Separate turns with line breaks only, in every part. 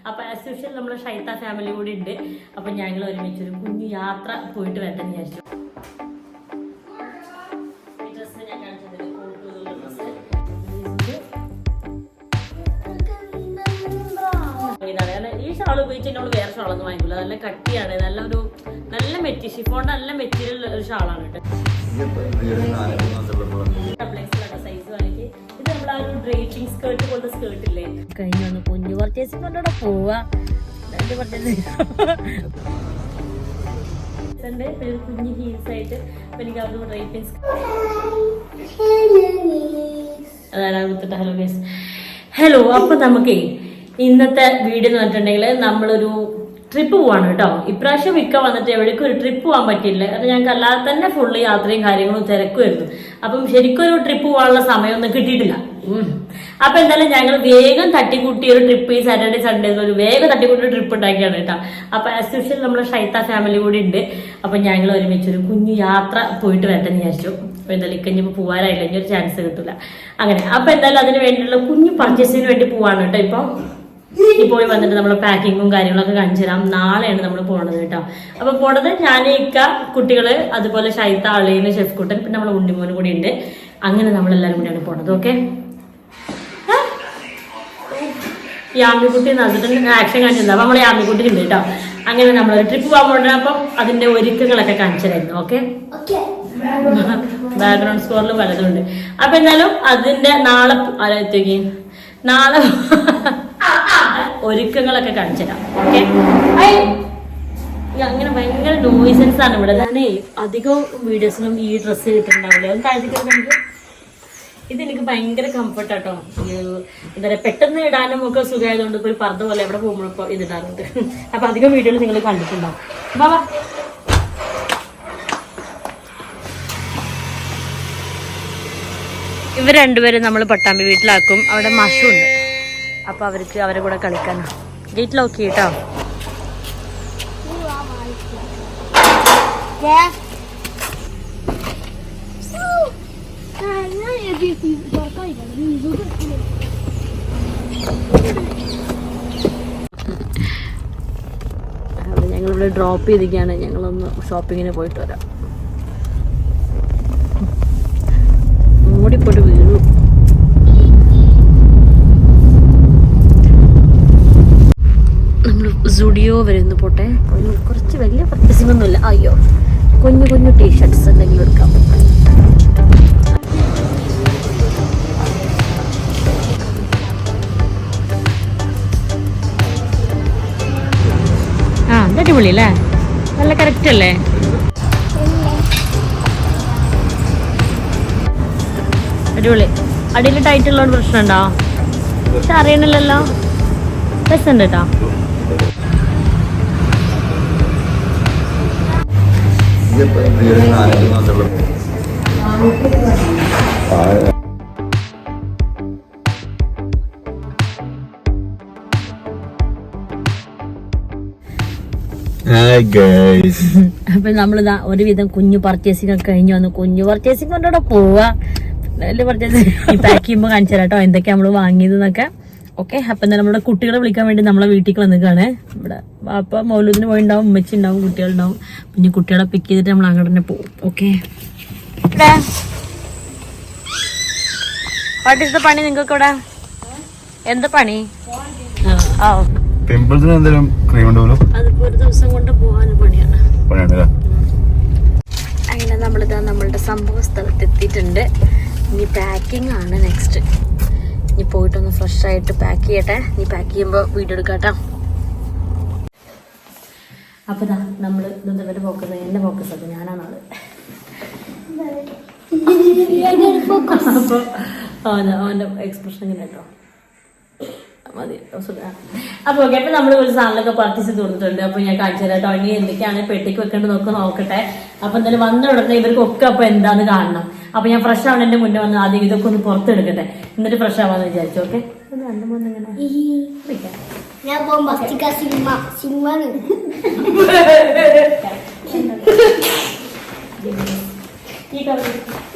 അപ്പോൾ as usual നമ്മുടെ ഷൈത്ത family കൂടി ഉണ്ട്. അപ്പോൾ ഞങ്ങൾ ഒരുമിച്ചൊരു കുഞ്ഞു യാത്ര പോയിട്ട് വരട്ടെന്ന് വിചാരിച്ചു. ഈ ഡ്രസ്സ് ഞാൻ കാണിച്ചത് ഡ്രസ്സ് ഇതാണ്. ഈ ഷാൾ ഉപയോഗിച്ച് നമ്മൾ വേറെ ഷാളൊന്നും വാങ്ങിക്കില്ല. നല്ല കട്ടിയാണ്, നല്ല മെറ്റീരിയൽ, ഷിഫോണിന്റെ നല്ല മെറ്റീരിയൽ ഒരു ഷാളാണ് കേട്ടോ. സൈസ് വാങ്ങിക്ക്. ഇത് നമ്മൾ ആ ഒരു ഡ്രേപ്പിംഗ് സ്കേർട്ട് പോലത്തെ സ്കേർട്ട് ഇല്ലേ, കഴിഞ്ഞ ഒന്ന് കുഞ്ഞു പർച്ചേസിംഗ് കൊണ്ടോടെ പോവാ. കുഞ്ഞു ഹീൽസ് ആയിട്ട് എനിക്ക് അവർ ഡ്രേപ്പിംഗ് അതാണ്. Hello guys, hello. അപ്പൊ നമുക്കേ ഇന്നത്തെ വീഡിയോ എന്ന് പറഞ്ഞിട്ടുണ്ടെങ്കിൽ നമ്മളൊരു ട്രിപ്പ് പോവാണ് കേട്ടോ. ഇപ്രാവശ്യം മിക്ക വന്നിട്ട് എവിടേക്കും ഒരു ട്രിപ്പ് പോകാൻ പറ്റില്ല. അത് ഞങ്ങൾക്ക് അല്ലാതെ തന്നെ ഫുള്ള് യാത്രയും കാര്യങ്ങളും തിരക്കുമായിരുന്നു. അപ്പം ശരിക്കും ഒരു ട്രിപ്പ് പോകാനുള്ള സമയമൊന്നും കിട്ടിയിട്ടില്ല. അപ്പൊ എന്തായാലും ഞങ്ങൾ വേഗം തട്ടിക്കൂട്ടിയ ഒരു ട്രിപ്പ് ഈ സാറ്റർഡേ സൺഡേ ഒരു വേഗം തട്ടിക്കൂട്ടിയ ട്രിപ്പ് ഉണ്ടാക്കിയാണ് കേട്ടോ. അപ്പൊ ആസ് യൂഷ്വൽ നമ്മുടെ ഷൈത്ത ഫാമിലി കൂടി ഉണ്ട്. അപ്പൊ ഞങ്ങൾ ഒരുമിച്ചൊരു കുഞ്ഞു യാത്ര പോയിട്ട് വരട്ടെന്ന് വിചാരിച്ചു. അപ്പൊ എന്തായാലും ഇക്കഞ്ഞിപ്പോ പോകാനായില്ല, ഇനി ഒരു ചാൻസ് കിട്ടില്ല അങ്ങനെ. അപ്പൊ എന്തായാലും അതിന് വേണ്ടിയുള്ള കുഞ്ഞു പർച്ചേസിന് വേണ്ടി പോവാണ് കേട്ടോ. ഇപ്പൊ ഈ പോയി വന്നിട്ട് നമ്മൾ പാക്കിങ്ങും കാര്യങ്ങളൊക്കെ കാണിച്ചു തരാം. നാളെയാണ് നമ്മൾ പോണത് കേട്ടോ. അപ്പൊ പോണത് ഞാനേക്ക കുട്ടികള്, അതുപോലെ ഷൈത്ത, അളിയന്, ഷെഫ് കുട്ടൻ, പിന്നെ നമ്മളെ ഉണ്ണിമോനും കൂടി ഉണ്ട്. അങ്ങനെ നമ്മളെല്ലാരും കൂടിയാണ് പോണത്. ഓക്കെ, ഈ ആമിക്കുട്ടി നദിട്ട് ആക്ഷൻ കാണിച്ചിരുന്നു. അപ്പൊ നമ്മളെ ആമിക്കുട്ടി ഉണ്ട് കേട്ടോ. അങ്ങനെ നമ്മളൊരു ട്രിപ്പ് പോകാൻ പോകണം. അപ്പം അതിന്റെ ഒരുക്കങ്ങളൊക്കെ കാണിച്ചു തരായിരുന്നു. ഓക്കെ, ബാക്ക്ഗ്രൗണ്ട് സ്കോറിൽ പലതുണ്ട്. അപ്പൊ എന്നാലും അതിന്റെ നാളെ നാളെ ഒരുക്കങ്ങളൊക്കെ കാണിച്ചു തരാം. ഓക്കെ, അങ്ങനെ ഭയങ്കര നോയിസൻസ് ആണ് ഇവിടെ. ഞാനേ അധികം വീഡിയോസിനും ഈ ഡ്രസ്സ് കിട്ടുന്നുണ്ടാവില്ല. ഒന്ന് താഴ്ത്തിക്ക്. ഇതെനിക്ക് ഭയങ്കര കംഫർട്ടാട്ടോ. എന്താ പറയുക, പെട്ടെന്ന് ഇടാനും ഒക്കെ സുഖമായതുകൊണ്ട് ഇപ്പൊ ഒരു പർദ്ദ പോലെ എവിടെ പോകുമ്പോഴും ഇപ്പൊ ഇതിടാറുണ്ട്. അപ്പൊ അധികം വീഡിയോയിൽ നിങ്ങൾ കണ്ടിട്ടുണ്ടാവും. ബാബാ, ഇവർ രണ്ടുപേരും നമ്മൾ പട്ടാമ്പി വീട്ടിലാക്കും. അവിടെ മഷുണ്ട്, അപ്പൊ അവർക്ക് അവരെ കൂടെ കളിക്കാനാ. ഗേറ്റ് ലോക്ക് കേട്ടോ. ഞങ്ങളിവിടെ ഡ്രോപ്പ് ചെയ്തിരിക്കുകയാണ്. ഞങ്ങളൊന്ന് ഷോപ്പിങ്ങിന് പോയിട്ട് വരാം. ഓടിപ്പോട്ട് വീണു. നമ്മൾ സ്റ്റുഡിയോ വരുന്നു പോട്ടെ. കുറച്ച് വലിയ പർച്ചേസിംഗ് ഒന്നുമില്ല. അയ്യോ, കുഞ്ഞു കുഞ്ഞു ടീഷർട്ട്സ് എന്തെങ്കിലും എടുക്കാം. ആ, അടിപൊളി അല്ലേ, നല്ല കറക്റ്റ് അല്ലേ. അടിപൊളി. അടിയിൽ ടൈറ്റ് ഉള്ളതുകൊണ്ട് പ്രശ്നമുണ്ടോ? പക്ഷെ അറിയണില്ലല്ലോ, രസമുണ്ട് കേട്ടോ. അപ്പൊ നമ്മളിതാ ഒരുവിധം കുഞ്ഞു പർച്ചേസിംഗ് ഒക്കെ കഴിഞ്ഞു വന്നു. കുഞ്ഞു പർച്ചേസിംഗ് കൊണ്ടോടെ പോവാ. വലിയ പർച്ചേസിംഗ് പാക്ക് ചെയ്യുമ്പോൾ കാണിച്ചു തരാം കേട്ടോ എന്തൊക്കെയാ നമ്മള് വാങ്ങിയതെന്നൊക്കെ. ഓക്കെ, അപ്പൊ എന്താ നമ്മുടെ കുട്ടികളെ വിളിക്കാൻ വേണ്ടി നമ്മളെ വീട്ടിലേക്ക് വന്നിക്കാണ്. ഇവിടെ അപ്പൊ മൗലൂദിന് പോയിണ്ടാവും, ഉമ്മച്ചി ഉണ്ടാവും, കുട്ടികളുണ്ടാവും. പിന്നെ കുട്ടികളെ പിക്ക് ചെയ്തിട്ട് നമ്മൾ അങ്ങോട്ട് തന്നെ പോകും. ഓക്കെ, വാട്ട് ഈസ് ദ പണി നിങ്ങൾക്ക് ഇവിടെ? എന്താ പണി? അതിപ്പോ ഒരു ദിവസം കൊണ്ട് പോവാൻ പണിയാണ്. അങ്ങനെ നമ്മളിതാ നമ്മളുടെ സംഭവ സ്ഥലത്ത് എത്തിയിട്ടുണ്ട്. ഇനി പാക്കിംഗ് ആണ് നെക്സ്റ്റ്. ഇനി പോയിട്ടൊന്ന് ഫ്രഷ് ആയിട്ട് പാക്ക് ചെയ്യട്ടെ. ഇനി പാക്ക് ചെയ്യുമ്പോൾ വീഡിയോ എടുക്കാട്ടോ. അപ്പൊ ഇതാ നമ്മള് ഇതെന്താ ഫോക്കസ്, എന്റെ ഫോക്കസ് അത് ഞാനാണ് ആള്. അപ്പൊ അവന്റെ എക്സ്പ്രഷൻ ഇങ്ങനെ കേട്ടോ മതി. അപ്പൊ ഓക്കെ, അപ്പൊ നമ്മൾ ഒരു സാധനമൊക്കെ പർച്ചേസ് ചെയ്ത് കൊടുത്തിട്ടുണ്ട്. അപ്പൊ ഞാൻ കാണിച്ചു തരാം കേട്ടോ. ഇനി എന്തൊക്കെയാണ് പെട്ടിക്ക് വെക്കേണ്ടത് നോക്കട്ടെ. അപ്പൊ എന്തായാലും വന്ന ഉടനെ ഇവർക്കൊക്കെ അപ്പൊ എന്താന്ന് കാണണം. അപ്പൊ ഞാൻ ഫ്രഷ് ആവണതിന്റെ മുന്നേ വന്ന് ആദ്യം ഇതൊക്കെ ഒന്ന് പുറത്തെടുക്കട്ടെ, എന്നിട്ട് ഫ്രഷ് ആവാന്ന് വിചാരിച്ചു. ഓക്കെ,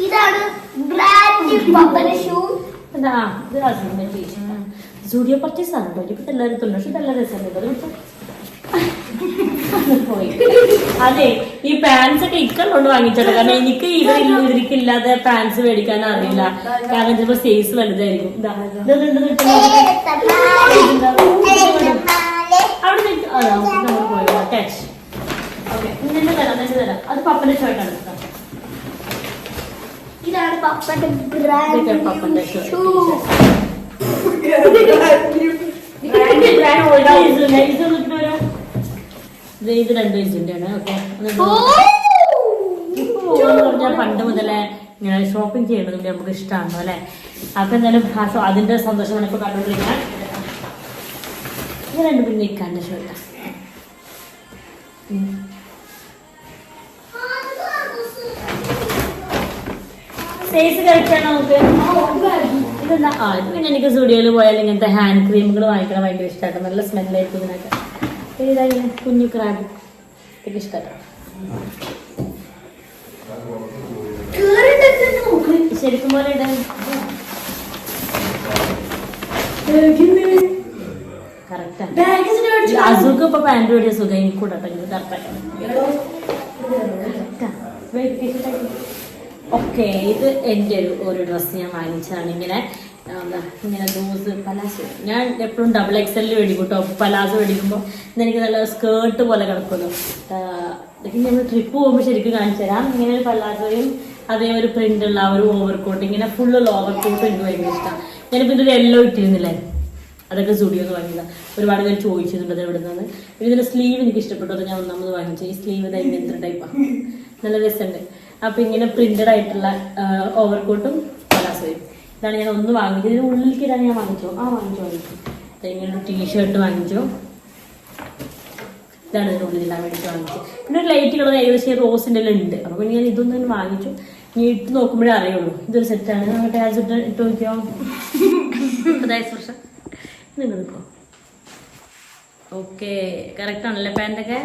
ഇതാണ് ബ്രാൻഡ് ഷൂ.
സ്റ്റുഡിയോ പർച്ചേസ് ആണ് കേട്ടോ. ഇപ്പം എല്ലാവരും തൊണ്ട്. പക്ഷെ ഇതെല്ലാം രസമുണ്ട്. പോയി അതെ, ഈ പാൻസ് ഒക്കെ ഇക്കൊണ്ട് വാങ്ങിച്ചോട്ടെ. കാരണം എനിക്ക് ഇവർക്കില്ലാതെ പാൻസ് മേടിക്കാൻ അറിയില്ല. കാരണം ചിലപ്പോ സൈസ് വലുതായിരിക്കും. അവിടെ നമ്മൾ പോയോ ടച്ച്. ഓക്കെ, നിന്റെ തരാം. അത് പപ്പന്റെ ഷർട്ടാണ്.
ഇതാണ് പപ്പന്റെ ഷൂ.
ഇത് 2 ഇഞ്ചിന്റെ ആണ്. ഓക്കെ, പറഞ്ഞാൽ പണ്ട് മുതലേ ഇങ്ങനെ ഷോപ്പിംഗ് ചെയ്യണതുകൊണ്ട് നമുക്ക് ഇഷ്ടമാണോ അല്ലെ. അപ്പൊ എന്തായാലും അതിന്റെ സന്തോഷമാണ് ഇപ്പൊ കണ്ടുകൊണ്ടിരിക്കാൻ. ഇത് 2 പിന്നെ ഇക്കാന്റെ ഷർട്ടാ. സൈസ് കഴിച്ചാൽ നമുക്ക് ഇതെന്താ ഇത് പിന്നെ എനിക്ക് സ്റ്റുഡിയോയിൽ പോയാൽ ഇങ്ങനത്തെ ഹാൻഡ് ക്രീമുകൾ വാങ്ങിക്കണം ഭയങ്കര ഇഷ്ടമായിട്ട്. നല്ല സ്മെല്ലായിരിക്കും ഇതിനൊക്കെ. ഇതായി കുഞ്ഞു ക്രാബ് ഇതൊക്കെ ഇഷ്ടമായിട്ടോ. ശരിക്കും പോലെ ഇടാൻ കറക്റ്റാണ്. അസുഖം ഇപ്പൊ പാൻറ് മേടിയ സുഖം എനിക്കൂടെ കറക്റ്റാണ്. ഓക്കെ, ഇത് എൻ്റെ ഒരു ഡ്രസ്സ് ഞാൻ വാങ്ങിച്ചതാണ്. ഇങ്ങനെ ലൂസ് പലാസോ. ഞാൻ എപ്പോഴും XXL മേടിക്കും കേട്ടോ. പലാസോ മേടിക്കുമ്പോൾ ഇതെനിക്ക് നല്ല സ്കേർട്ട് പോലെ കിടക്കുമല്ലോ. ഇതൊക്കെ ഞങ്ങൾ ട്രിപ്പ് പോകുമ്പോൾ ശരിക്കും കാണിച്ചു തരാം. ഇങ്ങനെ ഒരു പലാസോയും അതേ ഒരു പ്രിൻ്റുള്ള ഒരു ഓവർകോട്ട്, ഇങ്ങനെ ഫുള്ളുള്ള ഓവർകോട്ടും എനിക്ക് ഭയങ്കര ഇഷ്ടമാണ്. ഞാനിപ്പോൾ ഇതൊരു യെല്ലോ ഇട്ടിരുന്നില്ലേ, അതൊക്കെ സ്റ്റുഡിയോന്ന് വാങ്ങിയതാണ്. ഒരുപാട് പേര് ചോദിച്ചിട്ടുണ്ട് അത് എവിടെ നിന്നാണ്. പിന്നെ ഇതിൻ്റെ സ്ലീവ് എനിക്ക് ഇഷ്ടപ്പെട്ടു. അത് ഞാൻ ഒന്നാമത് വാങ്ങിച്ചു. ഈ സ്ലീവ് ഇതാ ഇങ്ങനത്തെ ടൈപ്പാണ്, നല്ല രസമുണ്ട്. അപ്പം ഇങ്ങനെ പ്രിന്റഡ് ആയിട്ടുള്ള ഓവർകോട്ടും പലാസോയും ഇതാണ് ഞാൻ ഒന്ന് വാങ്ങിച്ചത്. ഇതിന് ഉള്ളിലേക്ക് ഇതാണ് ഞാൻ വാങ്ങിച്ചു. വാങ്ങിച്ചു. ഇങ്ങനെ ഒരു ടീഷർട്ട് വാങ്ങിച്ചു. ഇതാണ് ഇതിൻ്റെ ഉള്ളിലിടാൻ വേണ്ടിയിട്ട് വാങ്ങിച്ചത്. പിന്നെ ഒരു ലൈറ്റ് കളർ ഏകദേശം റോസിൻ്റെ എല്ലാം ഉണ്ട്. അപ്പോൾ പിന്നെ ഞാൻ ഇതൊന്നും തന്നെ വാങ്ങിച്ചു. ഇനി ഇട്ട് നോക്കുമ്പോഴേ അറിയുള്ളൂ ഇതൊരു സെറ്റാണ്. നമ്മുടെ ടാസ് ഇട്ട് നോക്കിയോ. നിങ്ങൾ നിൽക്കോ. ഓക്കെ, കറക്റ്റ് ആണല്ലേ പാൻറ്റൊക്കെ.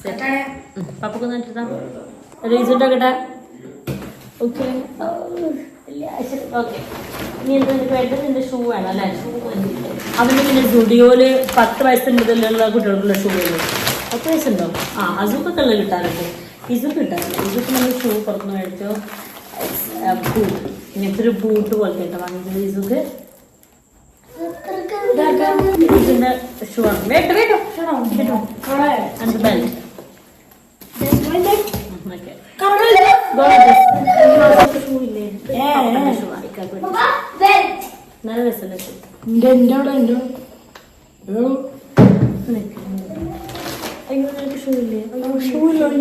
സെറ്റാണ്. പപ്പൊക്കൊന്ന് ഇട്ടാ റീസെൻ്റൊക്കെ. ഓക്കെ ഓക്കെ, ഇനി നിന്റെ ഷൂ വേണം അല്ലേ. ഷൂ അവൻ്റെ പിന്നെ സ്റ്റുഡിയോയില് 10 വയസ്സിന് മുതലുള്ള കുട്ടികൾക്കുള്ള ഷൂ വരും. 10 വയസ്സുണ്ടോ? അസുഖൊക്കെ ഉള്ളത് കിട്ടാറുണ്ട്. ഇസുക്ക് കിട്ടാറില്ല. ഇസുക്ക് നമ്മൾ ഷൂ പുറത്തുനിന്ന് മേടിച്ചോ. ബൂട്ട്, ഇങ്ങനത്തെ ഒരു ബൂട്ട് പോലത്തെ കേട്ടോ വാങ്ങിച്ചത്. ഇസുക്ക് ഇതിൻ്റെ ഷൂ ആണ്. വേട്ടോ ബെൽറ്റ്. ഓക്കെ, നല്ല രസമുണ്ട് ഷൂ. ഷൂ ഇല്ലേ?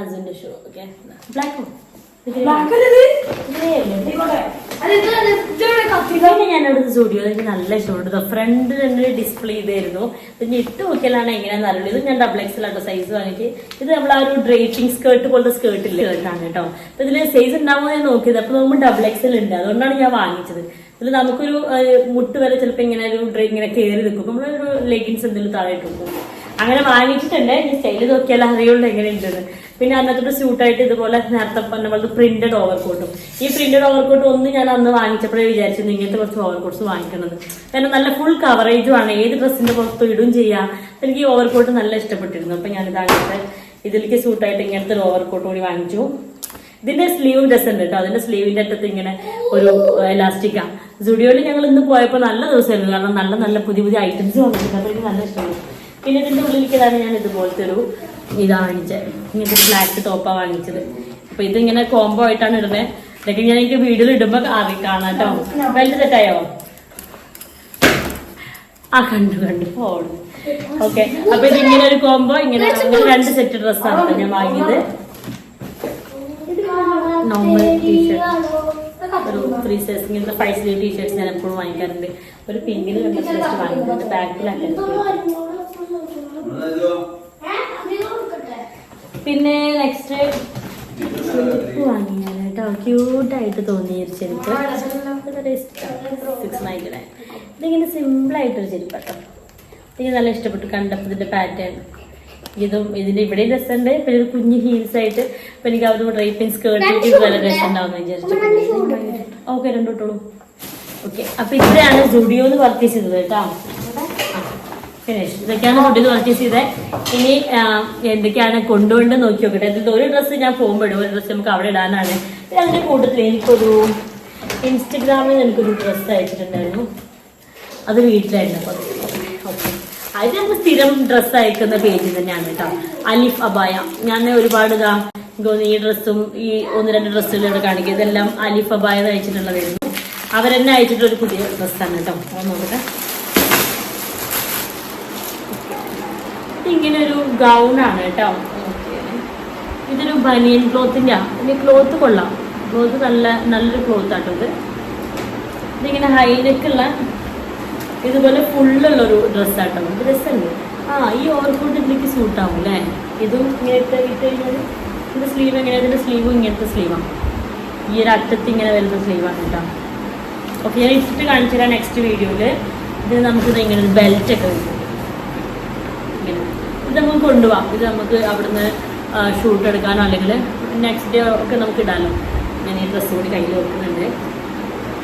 അർജുന്റെ ഷൂ. ഓക്കെ, ബ്ലാക്ക് ഞാനവിടെ സ്റ്റുഡിയോ എനിക്ക് നല്ല ഇഷ്ടപ്പെട്ടു. ഫ്രണ്ട് തന്നെ ഡിസ്പ്ലേ ചെയ്തായിരുന്നു. പിന്നെ ഇട്ട് നോക്കിയാലാണ് എങ്ങനെയാണെന്ന് അറിയുള്ളൂ. ഇത് ഞാൻ XXL ആട്ടോ സൈസ് വാങ്ങിയിട്ട്. ഇത് നമ്മൾ ആ ഒരു ഡ്രേപ്പിംഗ് സ്കേർട്ട് പോലത്തെ സ്കേർട്ടില്ല കേട്ടാണ് കേട്ടോ. അപ്പൊ ഇതിൽ സൈസ് ഉണ്ടാവുമോ ഞാൻ നോക്കിയത്. അപ്പൊ നോക്കുമ്പോൾ XXL ഉണ്ട്. അതുകൊണ്ടാണ് ഞാൻ വാങ്ങിച്ചത്. ഇതിൽ നമുക്കൊരു മുട്ട് വരെ ചിലപ്പോൾ ഇങ്ങനെ ഒരു ഇങ്ങനെ കയറി നിൽക്കും. നമ്മളൊരു ലെഗിൻസ് എന്തെങ്കിലും താഴെ ഇട്ടു. അങ്ങനെ വാങ്ങിച്ചിട്ടുണ്ട്. ഈ സ്റ്റൈല് നോക്കിയാൽ അറിയുള്ളൂ എങ്ങനെയുണ്ടെന്ന്. പിന്നെ അതിനകത്തോട്ട് സ്യൂട്ടായിട്ട് ഇതുപോലെ നേരത്തെ പറഞ്ഞ പോലത്തെ പ്രിന്റഡ് ഓവർകോട്ടും. ഈ പ്രിന്റഡ് ഓവർകോട്ട് ഒന്ന് ഞാൻ അന്ന് വാങ്ങിച്ചപ്പോഴേ വിചാരിച്ചിരുന്നു ഇങ്ങനത്തെ കുറച്ച് ഓവർകോട്ട്സ് വാങ്ങിക്കണത്. കാരണം നല്ല ഫുൾ കവറേജും ആണ്. ഏത് ഡ്രസ്സിന്റെ പുറത്ത് ഇടും ചെയ്യാം. എനിക്ക് ഈ ഓവർകോട്ട് നല്ല ഇഷ്ടപ്പെട്ടിരുന്നു. അപ്പൊ ഞാനിത് അങ്ങനത്തെ ഇതിലേക്ക് സ്യൂട്ടായിട്ട് ഇങ്ങനത്തെ ഒരു ഓവർകോട്ട് കൂടി വാങ്ങിച്ചു. ഇതിന്റെ സ്ലീവും രസമുണ്ട് കേട്ടോ. അതിന്റെ സ്ലീവിന്റെ അറ്റത്ത് ഇങ്ങനെ ഒരു എലാസ്റ്റിക്കാ. സ്റ്റുഡിയോയിൽ ഞങ്ങൾ ഇന്ന് പോയപ്പോൾ നല്ല ദിവസമായിരുന്നു. കാരണം നല്ല നല്ല പുതിയ ഐറ്റംസ് വന്നിട്ടുണ്ട്. അപ്പൊ എനിക്ക് നല്ല ഇഷ്ടമാണ്. പിന്നെ ഇതിന്റെ ഉള്ളിലേക്കിതാണ് ഞാൻ ഇതുപോലത്തെ ഒരു ഇതാ വാങ്ങിച്ചത്. ഇങ്ങനത്തെ ബ്ലാക്ക് ടോപ്പാ വാങ്ങിച്ചത്. അപ്പൊ ഇതിങ്ങനെ കോംബോ ആയിട്ടാണ് ഇടുന്നത്. ഇതൊക്കെ ഞാൻ എനിക്ക് വീഡിയോയിൽ ഇടുമ്പോ കാണാം കേട്ടോ. ബെൽറ്റ് സെറ്റായോ? കണ്ടു ഓടും. ഓക്കെ, അപ്പൊ ഇതിങ്ങനെ ഒരു കോംബോ ഇങ്ങനെ 2 സെറ്റ് ഡ്രസ്സാണ് ഞാൻ വാങ്ങിയത്. നോർമൽ ടീഷർട്ട്, ഒരു 3 സൈസ് ഇങ്ങനത്തെ 5 സ്ലീവ് ടീഷർട്ട്സ് ഞാൻ എപ്പോഴും വാങ്ങിക്കാറുണ്ട്. ഒരു പിങ്കിന് വാങ്ങിക്കുന്നത് ബാക്കിലാക്കി. പിന്നെ നെക്സ്റ്റ് ചെരുപ്പ് വാങ്ങിയാണ് കേട്ടോ. ക്യൂട്ടായിട്ട് തോന്നിയൊരു ചെരുപ്പ്. 699. ഇതിങ്ങനെ സിമ്പിളായിട്ടൊരു ചെരുപ്പ് കേട്ടോ. എനിക്ക് നല്ല ഇഷ്ടപ്പെട്ടു കണ്ടപ്പോൾ ഇതിൻ്റെ പാറ്റേൺ. ഇതും ഇതിന്റെ ഇവിടെ രസമുണ്ട്. പിന്നെ ഒരു കുഞ്ഞ് ഹീൽസ് ആയിട്ട് ഇപ്പൊ എനിക്ക് അവിടെ ഡ്രൈപ്പിംഗ് സ്കേർട്ട് നല്ല രസം ഉണ്ടാവുന്ന വിചാരിച്ചു. ഓക്കെ, രണ്ടോട്ടോളൂ. ഓക്കെ, അപ്പൊ ഇത്രയാണ് സ്റ്റുഡിയോന്ന് പർച്ചേസ് ചെയ്തത് കേട്ടോ. ഫിനിഷ്. ഇതൊക്കെയാണ് ഫുഡിൽ പർച്ചേസ് ചെയ്തത്. ഇനി എന്തൊക്കെയാണ് കൊണ്ടുകൊണ്ട് നോക്കി നോക്കട്ടെ. ഇതിൽ ഒരു ഡ്രസ്സ് ഞാൻ പോകുമ്പോൾ ഇടും, ഒരു ഡ്രസ്സ് നമുക്ക് അവിടെ ഇടാനാണ്. അതിന്റെ കൂട്ടത്തിൽ എനിക്കൊരു ഇൻസ്റ്റഗ്രാമിൽ എനിക്കൊരു ഡ്രസ്സ് അയച്ചിട്ടുണ്ടായിരുന്നു. അത് വീട്ടിലായിരുന്നു. അപ്പൊ ഓക്കെ, അത് നമ്മൾ സ്ഥിരം ഡ്രസ്സ് അയക്കുന്ന പേജ് തന്നെയാണ് കേട്ടോ, അലിഫ് അബായ. ഞാൻ ഒരുപാട് ഈ ഡ്രസ്സും ഈ 1-2 ഡ്രസ്സുകൾ ഇവിടെ കാണിക്കുക. ഇതെല്ലാം അലിഫ് അബായ അയച്ചിട്ടുള്ളതായിരുന്നു. അവരെന്നെ അയച്ചിട്ടൊരു പുതിയ ഡ്രസ്സാണ് കേട്ടോ. അത് നോക്കട്ടെ. ഇങ്ങനെ ഒരു ഗൗണാണ് കേട്ടോ. ഇതൊരു ബനിയൻ ക്ലോത്തിന്റെ. ഇതിന്റെ ക്ലോത്ത് കൊള്ളാം. ക്ലോത്ത് നല്ലൊരു ക്ലോത്ത് ആട്ടോ ഇത്. ഇതിങ്ങനെ ഹൈനെക്കുള്ള ഇതുപോലെ ഫുള്ളുള്ളൊരു ഡ്രസ്സാട്ടോ. ഇത് രസമുണ്ട്. ഈ ഓവർകോട്ട് ഇതിലേക്ക് സൂട്ടാവും അല്ലേ. ഇതും ഇങ്ങനത്തെ ഇട്ട് കഴിഞ്ഞാൽ ഇതിന്റെ സ്ലീവ് എങ്ങനെയാണ്? ഇതിന്റെ സ്ലീവും ഇങ്ങനത്തെ സ്ലീവാണ്. ഈ ഒരു അറ്റത്ത് ഇങ്ങനെ വരുന്ന സ്ലീവാണ് കേട്ടോ. ഓക്കെ, ഞാൻ ഇട്ടിട്ട് കാണിച്ചു തരാം നെക്സ്റ്റ് വീഡിയോയില്. ഇത് നമുക്കിത് ഇങ്ങനെ ഒരു ബെൽറ്റ് ഒക്കെ വരും. ഇങ്ങനെ ഇത് നമുക്ക് കൊണ്ടുപോകാം. ഇത് നമുക്ക് അവിടുന്ന് ഷൂട്ട് എടുക്കാനോ അല്ലെങ്കിൽ നെക്സ്റ്റ് ഡേ ഒക്കെ നമുക്ക് ഇടാനോ. ഞാൻ ഈ ഡ്രസ്സ് കൂടി കയ്യിൽ വെക്കുന്നുണ്ട്.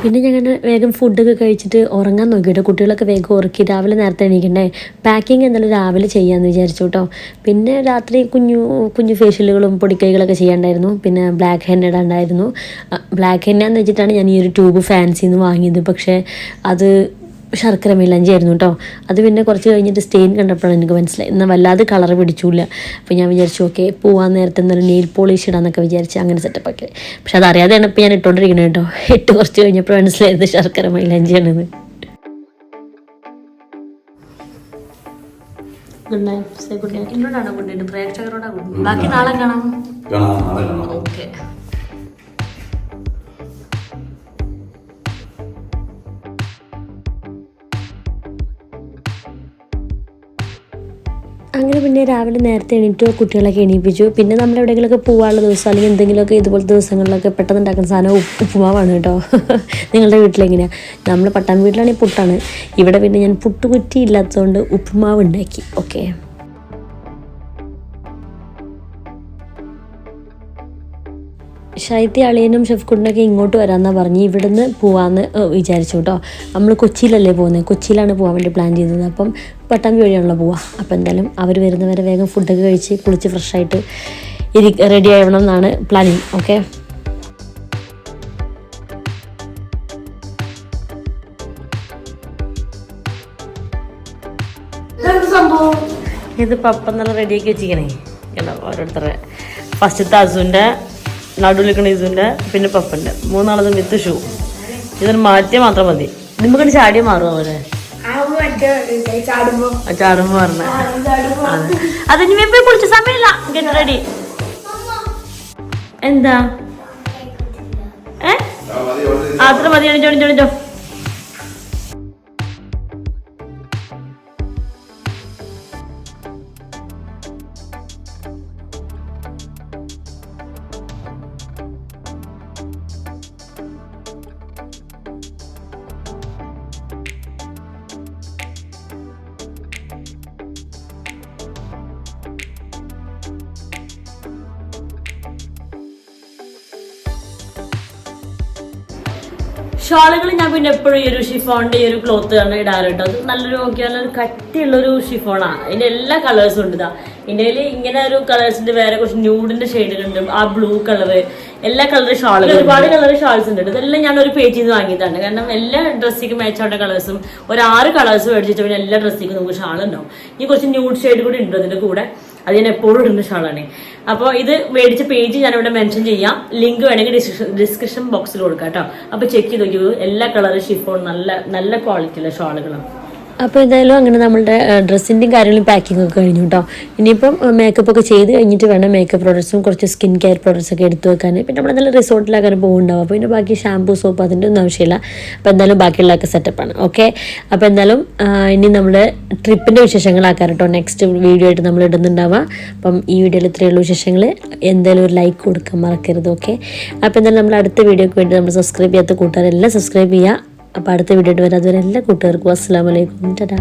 പിന്നെ ഞങ്ങൾ വേഗം ഫുഡൊക്കെ കഴിച്ചിട്ട് ഉറങ്ങാൻ നോക്കിയിട്ട് കുട്ടികളൊക്കെ വേഗം ഉറക്കി രാവിലെ നേരത്തെ എണീക്കണ്ടേ. പാക്കിങ് എന്തായാലും രാവിലെ ചെയ്യാമെന്ന് വിചാരിച്ചു കേട്ടോ. പിന്നെ രാത്രി കുഞ്ഞു ഫേഷ്യലുകളും പൊടിക്കൈകളൊക്കെ ചെയ്യാണ്ടായിരുന്നു. പിന്നെ ബ്ലാക്ക് ഹെന്ന ഇടാണ്ടായിരുന്നു. ബ്ലാക്ക് ഹെന്ന എന്ന് വെച്ചിട്ടാണ് ഞാൻ ഈ ഒരു ട്യൂബ് ഫാൻസിന്ന് വാങ്ങിയത്. പക്ഷേ അത് ശർക്കര മൈലാഞ്ചി ആയിരുന്നു കേട്ടോ. അത് പിന്നെ കുറച്ച് കഴിഞ്ഞിട്ട് സ്റ്റെയിൻ കണ്ടപ്പോഴാണ് എനിക്ക് മനസ്സിലായി. എന്നാൽ വല്ലാതെ കളർ പിടിച്ചില്ല. അപ്പോൾ ഞാൻ വിചാരിച്ചു ഓക്കെ പോവാൻ നേരത്തെ എന്നാലും നെയിൽ പോളിഷ് ഇടാന്നൊക്കെ വിചാരിച്ച് അങ്ങനെ സെറ്റപ്പാക്കി. പക്ഷെ അതറിയാതെയാണ് ഇപ്പോൾ ഞാൻ ഇട്ടുകൊണ്ടിരിക്കുന്നത് കേട്ടോ. ഇട്ട് കുറച്ച് കഴിഞ്ഞപ്പോൾ മനസ്സിലായത് ശർക്കര മൈലാഞ്ചിയാണെന്ന്. Good night. Good night. ഇന്നോടാണോ കൊണ്ടിട്ട് പ്രേക്ഷകരോടാണ്. ബാക്കി നാളെ കാണാം. ഓക്കെ. അങ്ങനെ പിന്നെ രാവിലെ നേരത്തെ എണീറ്റ് കുട്ടികളൊക്കെ എണീപ്പിച്ചു. പിന്നെ നമ്മൾ എവിടെയെങ്കിലുമൊക്കെ പോകാനുള്ള ദിവസം അല്ലെങ്കിൽ എന്തെങ്കിലുമൊക്കെ ഇതുപോലത്തെ ദിവസങ്ങളിലൊക്കെ പെട്ടെന്ന് ഉണ്ടാക്കുന്ന സാധനം ഉപ്പുമാവാണ് കേട്ടോ. നിങ്ങളുടെ വീട്ടിലെങ്ങനെയാണ്? നമ്മൾ പട്ടാമ്പി വീട്ടിലാണെങ്കിൽ പുട്ടാണ്. ഇവിടെ പിന്നെ ഞാൻ പുട്ടുകുറ്റി ഇല്ലാത്തതുകൊണ്ട് ഉപ്പുമാവ് ഉണ്ടാക്കി. ഓക്കെ, ഷൈത്തി അളിയനും ഷെഫ്കുട്ടിനൊക്കെ ഇങ്ങോട്ട് വരാമെന്നാണ് പറഞ്ഞ് ഇവിടുന്ന് പോകാമെന്ന് വിചാരിച്ചു കേട്ടോ. നമ്മൾ കൊച്ചിയിലല്ലേ പോകുന്നത്. കൊച്ചിയിലാണ് പോകാൻ വേണ്ടി പ്ലാൻ ചെയ്തത്. അപ്പം പട്ടാമ്പി വഴിയാണല്ലോ പോവുക. അപ്പോൾ എന്തായാലും അവർ വരുന്നവരെ വേഗം ഫുഡൊക്കെ കഴിച്ച് കുളിച്ച് ഫ്രഷായിട്ട് റെഡി ആവണം എന്നാണ് പ്ലാനിങ്. ഓക്കെ,
ഇത് പപ്പം നല്ല റെഡിയാക്കി വെച്ചിരിക്കണേ കേട്ടോ. ഓരോരുത്തരുടെ ഫസ്റ്റത്തെ അസുവിൻ്റെ, നടുവിലിരിക്കണ ഇസുവിൻ്റെ, പിന്നെ പപ്പൻ്റെ, 3 വിത്ത് ഷൂ. ഇതൊരു മാറ്റിയാൽ മാത്രം മതി. നമുക്ക് ചാടിയാൽ മാറും അവരെ ചാടുമ്പോ പറഞ്ഞ. അതിന് പോയി കുളിച്ച സമയമില്ല. Get ready. എന്താ അത്ര മതി. എണിച്ചോ. ഷോളുകൾ ഞാൻ പിന്നെ എപ്പോഴും ഈ ഒരു ഷിഫോണിന്റെ ഈ ഒരു ക്ലോത്ത് ആണ് ഇടാറ് കേട്ടോ. അത് നല്ലൊരു കട്ടിയുള്ളൊരു ഷിഫോണാണ്. അതിന്റെ എല്ലാ കളേഴ്സും ഉണ്ട്. ഇതിന്റെ ഇങ്ങനെ ഒരു കളേഴ്സിന്റെ വേറെ കുറച്ച് ന്യൂഡിന്റെ ഷെയ്ഡുകളുണ്ട്. ആ ബ്ലൂ കളറ്, എല്ലാ കളർ ഷാളുകൾ, ഒരുപാട് കളർ ഷാൾസ് ഉണ്ട്. ഇതെല്ലാം ഞാൻ ഒരു പേജിൽ നിന്ന് വാങ്ങിയതാണ്. കാരണം എല്ലാ ഡ്രസ്സിക്കും മാച്ചാവുന്ന കളേഴ്സും ഒരു 6 കളേഴ്സ് മേടിച്ചിട്ട് പിന്നെ എല്ലാ ഡ്രസ്സിക്കും നമുക്ക് ഷാൾ ഉണ്ടാവും. ഈ കുറച്ച് ന്യൂഡ് ഷെയ്ഡ് കൂടി ഉണ്ട് അതിന്റെ കൂടെ. അത് ഞാൻ എപ്പോഴും ഇടുന്ന ഷാളാണ്. അപ്പോൾ ഇത് മേടിച്ച പേജ് ഞാനിവിടെ മെൻഷൻ ചെയ്യാം. ലിങ്ക് വേണമെങ്കിൽ ഡിസ്ക്രിപ്ഷൻ ബോക്സിൽ കൊടുക്കാം കേട്ടോ. അപ്പോൾ ചെക്ക് ചെയ്ത് നോക്കിയോ. എല്ലാ കളർ ഷിഫോൺ നല്ല ക്വാളിറ്റിയുള്ള ഷാളുകളാണ്.
അപ്പോൾ എന്തായാലും അങ്ങനെ നമ്മളുടെ ഡ്രസ്സിൻ്റെയും കാര്യങ്ങളും പാക്കിംഗ് ഒക്കെ കഴിഞ്ഞു കേട്ടോ. ഇനിയിപ്പം മേക്കപ്പ് ഒക്കെ ചെയ്ത് കഴിഞ്ഞിട്ട് വേണം മേക്കപ്പ് പ്രോഡക്ട്സും കുറച്ച് സ്കിൻ കെയർ പ്രോഡക്ട്സ് ഒക്കെ എടുത്തു വെക്കാൻ. പിന്നെ നമ്മൾ നല്ല റിസോർട്ടിലാക്കാൻ പോകുന്നുണ്ടാവും. അപ്പോൾ പിന്നെ ബാക്കി ഷാമ്പൂ, സോപ്പ് അതിൻ്റെ ഒന്നും ആവശ്യമില്ല. അപ്പോൾ എന്തായാലും ബാക്കിയുള്ളതൊക്കെ സെറ്റപ്പാണ്. ഓക്കെ, അപ്പോൾ എന്തായാലും ഇനി നമ്മൾ ട്രിപ്പിൻ്റെ വിശേഷങ്ങളാക്കാം കേട്ടോ. നെക്സ്റ്റ് വീഡിയോ ആയിട്ട് നമ്മൾ ഇടുന്നുണ്ടാവുക. അപ്പം ഈ വീഡിയോയിൽ ഇത്രയുള്ള വിശേഷങ്ങൾ. എന്തായാലും ഒരു ലൈക്ക് കൊടുക്കാൻ മറക്കരുത്. ഓക്കെ, അപ്പോൾ എന്തായാലും നമ്മൾ അടുത്ത വീഡിയോക്ക് വേണ്ടി നമ്മൾ സബ്സ്ക്രൈബ് ചെയ്യാത്ത കൂട്ടുകാരെല്ലാം സബ്സ്ക്രൈബ് ചെയ്യുക. അപ്പോൾ അടുത്ത വീഡിയോ വരാതെ എല്ലാ കൂട്ടുകാർക്കും അസ്സലാമു അലൈക്കും. ടാറ്റാ.